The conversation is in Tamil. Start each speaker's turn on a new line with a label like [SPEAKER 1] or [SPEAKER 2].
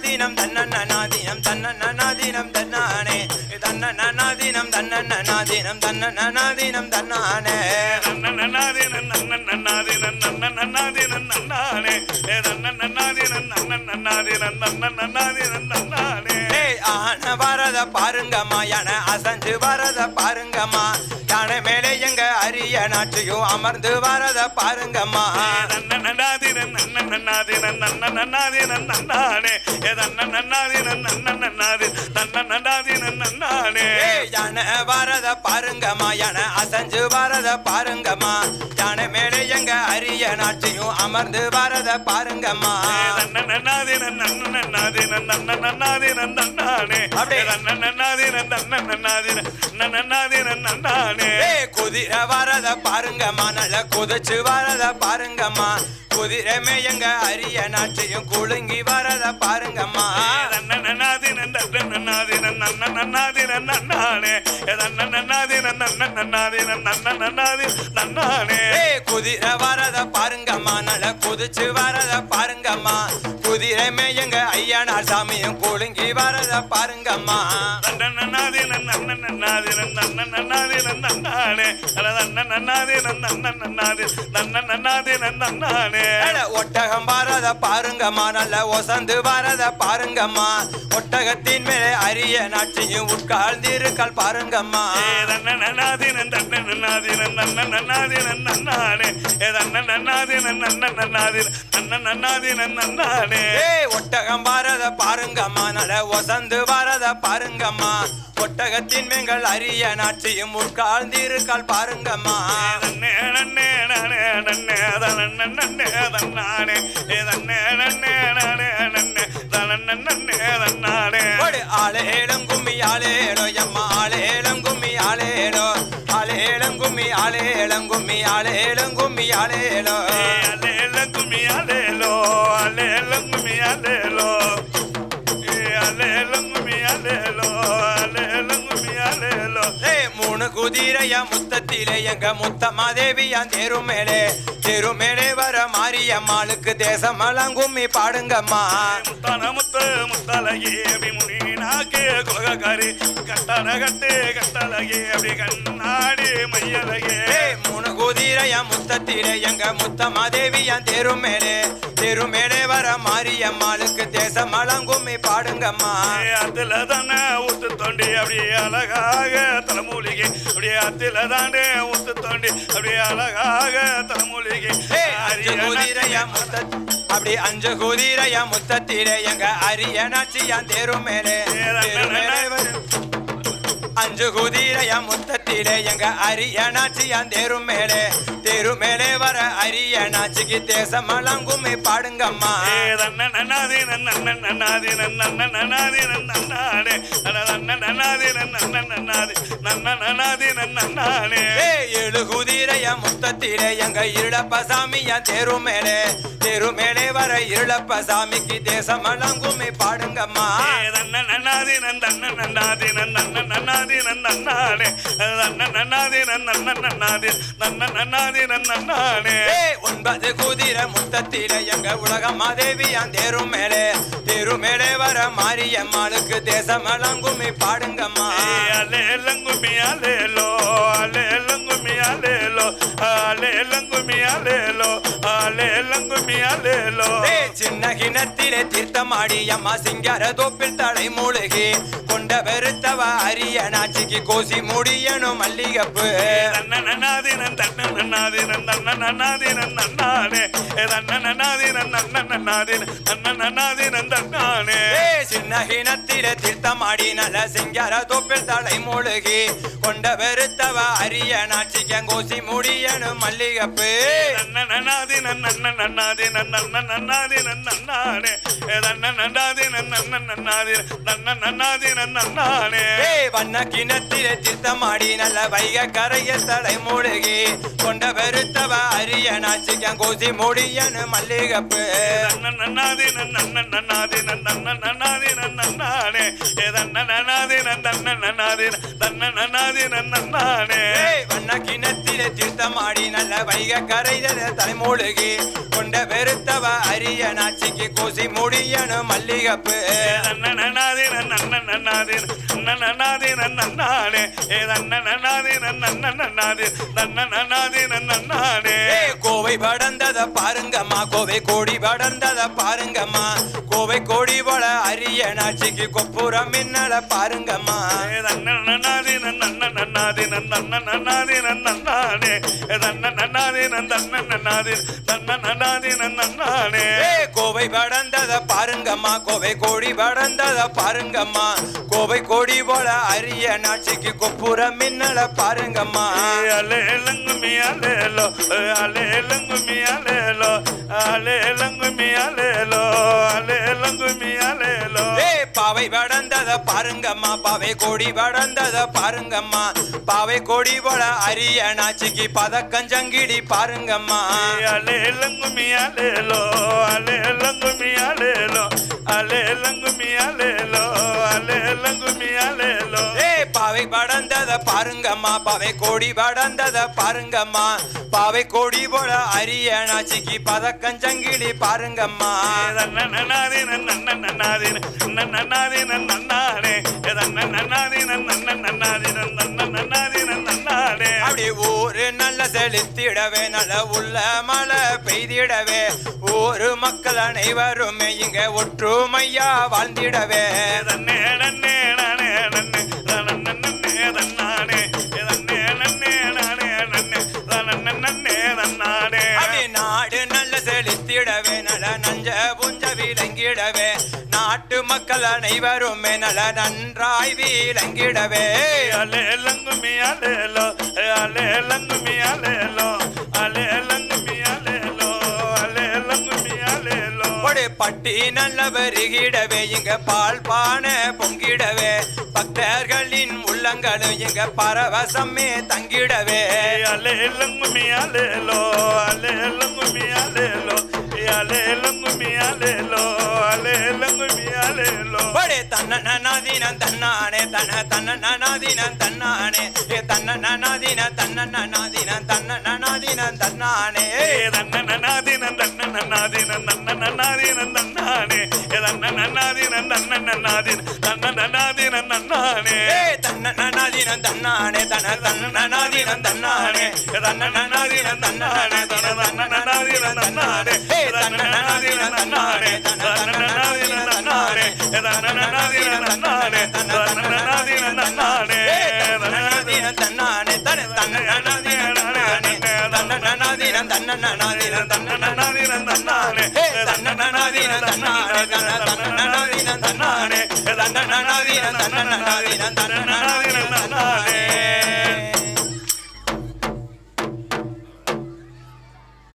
[SPEAKER 1] நன்னாதீனம் தன்னன்னாதீனம் தன்னன்னாதீனம் தன்னானே தன்னன்னாதீனம் தன்னன்னாதீனம் தன்னன்னாதீனம் தன்னானே
[SPEAKER 2] நன்னன்னாதீனம் நன்னன்னாதீனம் நன்னன்னாதீனம் நன்னானே நன்னன்னாதீனம் நன்னன்னாதீனம் நன்னன்னாதீனம் நன்னானே
[SPEAKER 1] ஆன வரத பாருங்கம்மா யானை அசஞ்சு வரத பாருங்கம்மா யானை மேலே எங்க அரிய நாட்டையும் அமர்ந்து வரத பாருங்கம்மா
[SPEAKER 2] நன்னன்னாதீனம் நன்னன்னாதீனம் நன்னன்னாதீனம் நன்னானே நன்னன்னாதீனம் நன்னன்னாதீனம் நன்னன்னாதீனம் நன்னானே
[SPEAKER 1] யானை வரத பாருங்கம்மா யானை அசஞ்சு வரத பாருங்கம்மா யானை மேலே எங்க அரிய நாட்டையும் அமர்ந்து வரத பாருங்கம்மா
[SPEAKER 2] நன்னன்னாதீனம் நன்னன்னாதீனம் நன்னன்னாதீனம் நன்னானே நன்னன்னாதீனம் நன்னன்னாதீனம் நன்னன்னாதீனம் நன்னானே
[SPEAKER 1] குதிரை வரத பாருங்கம்மா நல்ல குதிச்சு வரத பாருங்கம்மா குதிரைமே எங்க அரிய நாட்டையும் குலுங்கி வரத பாருங்கம்மா
[SPEAKER 2] நன்னன்னாதீனம் நன்னன்னாதீனம் நன்னன்னாதீனம் நன்னானே நன்னன்னாதீனம் நன்னன்னாதீனம் நன்னன்னாதீனம் நன்னானே
[SPEAKER 1] குதிரை வரத பாருங்கம்மா நல்ல குதிச்சு வரத பாருங்கம்மா குதிரைமே எங்க ஐயனார் சாமியும் குலுங்கி வரத பாருங்கம்மா
[SPEAKER 2] நன்னன்னாதீனம் நன்னன்னாதீனம் நன்னன்னாதீனம் நன்னானே நன்னன்னாதீனம் நன்னன்னாதீனம் நன்னன்னாதீனம் நன்னானே
[SPEAKER 1] ஒட்டகம் வரத பாருங்கம்மா நல்ல ஒசந்து வரத பாருங்கம்மா ஒட்டகத்தின் மேலே அரிய நாட்டையும் உட்கார்ந்திருக்கால் பாருங்கம்மா
[SPEAKER 2] நன்னன்னாதீனம் நன்னன்னாதீனம் நன்னன்னாதீனம் நன்னானே நன்னன்னாதீனம் நன்னன்னாதீனம் நன்னன்னாதீனம் நன்னானே
[SPEAKER 1] ஒட்டகம் வரத பாருங்கம்மா நல்ல ஒசந்து வரத பாருங்கம்மா ஒட்டகத்தின் மேங்கள் அரிய நாட்டையும் உட்கார்ந்திருக்கால் பாருங்கம்மா
[SPEAKER 2] நன்னே நன்னே நானே நன்னே நன்னே தன்னானே நன்னே நன்னே நானே நன்னே நன்னே தன்னானே
[SPEAKER 1] ஆளேலம் கும்மி ஆளேலோ எம்மா ஆளேலம் கும்மி ஆளேலோ ஆளேலம் கும்மி ஆளேலம் கும்மி ஆளேலம் கும்மி ஆளேலோ
[SPEAKER 2] அலேலம் கும்மி ஆளேலோ அலேலம் கும்மி ஆளேலோ அலேலம் கும்மி ஆளேலோ அலேலம் கும்மி ஆளேலோ
[SPEAKER 1] மூணு குதிரையா முத்தத்திலே எங்க முத்தமாதேவியான் தெருமேலே வர மாரியம்மாளுக்கு தேசமெல்லாம் கும்மி பாடுங்கம்மா
[SPEAKER 2] முத்தான முத்து முத்தலகி அப்படி முனினாக்கு கொலகாரி கட்டண கட்டு கட்டழகி அப்படி கண்ணாடி மையலகே
[SPEAKER 1] மூணு குதிரையா முத்தத்திலே எங்க முத்தமாதேவியான் தெருமேலே வர மாரியம்மாளுக்கு தேசமெல்லாம் கும்மி பாடுங்கம்மா
[SPEAKER 2] அதுல தானே ஊத்து தோண்டி அப்படியே அழகாக தலைமூலிகை அப்படியே அத்தில தானே ஊத்து தோண்டி அப்படியே அழகாக தலைமூலிகை
[SPEAKER 1] அப்படி அஞ்சு குதிரையா முத்தத்திலே எங்க அரிய நாச்சியான் தெருமேலே அஞ்சு குதிரையா முத்தத்திலே எங்க அரிய நாச்சியான் தெருமேலே வர அரிய நாச்சிக்கு தேசமெல்லாம் கும்மி பாடுங்கம்மா
[SPEAKER 2] நன்னன்னாதீனம் நன்னன்னாதீனம் நன்னன்னாதீனம் நன்னானே நன்னன்னாதீனம் நன்னன்னாதீனம் நன்னானே
[SPEAKER 1] ஏழு குதிரையா முத்தத்திலே எங்க இருளப்ப சாமியான் தெருமேலே வர இருளப்ப சாமிக்கு தேசமெல்லாம் கும்மி பாடுங்கம்மா
[SPEAKER 2] நன்னன்னாதீனம் நன்னன்னாதீனம் நன்னன்னாதீனம் நன்னானே நன்னன்னாதீனம் நன்னன்னாதீனம் நன்னானே
[SPEAKER 1] ஒன்பது குதிரை முத்தத்திலே எங்க உலகம் மாதேவியான் தெருமேலே வர மாரியம்மாளுக்கு தேசமெல்லாம் கும்மி பாடுங்கம்மா
[SPEAKER 2] அலேலம் கும்மி அலேலோ அலேலம் கும்மி அலேலோ அலேலம் கும்மி அலேலோ அலேலம் கும்மி அலேலோ
[SPEAKER 1] சின்ன கிணத்திலே தீர்த்தமாடி அம்மா சிங்கார தோப்பில் தலை மூழ்கி கொண்ட வெறுத்தவ அரிய நாச்சிக்கு கோசி முடியணும் மல்லிகப்பு
[SPEAKER 2] நன்னன்னாதீனம் தன்னன்னாதீனம் நன்னன்னாதீனம் நன்னானே நன்னன்னாதீனம் நன்னன்னாதீனம் நன்னன்னாதீனம் தன்னானே
[SPEAKER 1] சின்ன கிணத்திலே தீர்த்தமாடி நல்ல சிங்கார தோப்பில் தலை மூழ்கி கொண்ட வெறுத்தவ அரிய நாச்சிக்கு கோசி முடியணும் மல்லிகப்பு
[SPEAKER 2] நன்னன்னாதீனம் நன்னன்னாதீனம் நன்னன்னாதீனம் நன்னானே நன்னன்னாதீனம் நன்னன்னாதீனம் நன்னன்னாதீனம் நன்னானே
[SPEAKER 1] வண்ண கிணத்திலே தீர்த்தமாடி நல்ல வைக கரைய தலை மூழ்கி கொண்ட வெறுத்தவ அரிய நாச்சிக்கு கோசி முடியணும் மல்லிகப்பு
[SPEAKER 2] நன்னன்னாதீனம் நன்னன்னாதீனம் நன்னன்னாதீனம் நன்னானே நன்னன்னாதீனம் நன்னன்னாதீனம் நன்னன்னாதீனம் நன்னானே
[SPEAKER 1] வண்ண கிணத்திலே தீர்த்தமாடி நல்ல வைக கரைய தலை மூழ்கி மூழ்கி கொண்ட வெறுத்தவ அரிய நாச்சிக்கு கோசி முடியணும் மல்லிகப்பு கோவை படந்தத பாருங்கம்மா கோவை கோடி படந்தத பாருங்கம்மா கோவை கோடி போல அரிய நாச்சிக்கு கொப்புறம் மின்னல பாருங்கம்மா கோவை படந்தத பாருங்கம்மா கோவை கோடி படந்தத பாருங்கம்மா கோவை கோடி போல அரிய நாட்சிக்கு கொப்புறம் மின்னல பாருங்கம்மா
[SPEAKER 2] அலேலங்குமி அலேலோ அலேலங்குமி அலேலோ அலேலங்குமி அலேலோ அலேலங்குமி அலேலோ
[SPEAKER 1] பாவை படந்தத பாருங்கம்மா பாவை கோடி படந்தத பாருங்கம்மா பாவை கோடி போல அரிய நாச்சிக்கு பதக்கஞ்சங்கிடி பாருங்கம்மா
[SPEAKER 2] அலேலங்குமி அலேலோ அலேலங்குமி அலேலோ அலேலங்குமி அலேலோ அலேலங்குமி அலேலோ
[SPEAKER 1] பாவை படந்தத பாருங்கம்மா பாவை கோடி படந்தத பாருங்கம்மா பாவை கோடி போல அரிய நாச்சிக்கு பதக்கஞ்சங்கிடி பாருங்கம்மா அப்படி ஊரு நல்ல செலுத்திடவே நல்ல உள்ள மழை பெய்திடவே ஊரு மக்கள் அனைவருமே இங்க ஒற்றுமையா வாழ்ந்திடவே நாடு நல்ல செலுத்திடவே நல்ல நஞ்ச புஞ்ச விளங்கிடவே நாட்டு மக்கள் அனைவருமே நல்ல நன்றாய் விளங்கிடவே
[SPEAKER 2] அலேலங்குமி அலேலோ அலேலங்குமி அலேலோ அலேலங்குமி அலேலோ அலேலங்குமி அலேலோ
[SPEAKER 1] பட்டி நல்ல வருகிடவே இங்க பால் பானை பொங்கிடவே பக்தர்களின் உள்ளங்களும் இங்க பரவசமே தங்கிடவே
[SPEAKER 2] அலேலங்குமி அலேலோ அலேலங்குமி அலேலோ அலேலங்குமி அலேலோ அலேலங்குமி அலேலோ
[SPEAKER 1] தன்னநாதீனம் தன்னானே தன்னநாதீனம் தன்னானே தன்னநாதீனம் தன்னநாதீனம் தன்னநாதீனம் தன்னானே
[SPEAKER 2] தன்னநாதீனம் தன்னநாதீனம் தன்னநாதீனம் தன்னானே தன்னநாதீனம் தன்னநாதீனம் தன்னநாதீனம் தன்னானே
[SPEAKER 1] தன்னநாதீனம் தன்னானே தன்னநாதீனம் தன்னானே தன்னநாதீனம் தன்னானே தன்னநாதீனம் தன்னானே தன்னநாதீனம் தன்னானே தன்னநாதீனம் தன்னானே தன்னநாதீனம் தன்னானே தன்னநாதீனம் தன்னானே தன்னநாதீனம் தன்னானே தன்னநாதீனம் தன்னானே தன்னநாதீனம் தன்னநாதீனம் தன்னநாதீனம் தன்னானே தன்னநாதீனம் தன்னானே தன்னநாதீனம் தன்னானே தன்னநாதீனம் தன்னநாதீனம் தன்னநாதீனம் தன்னானே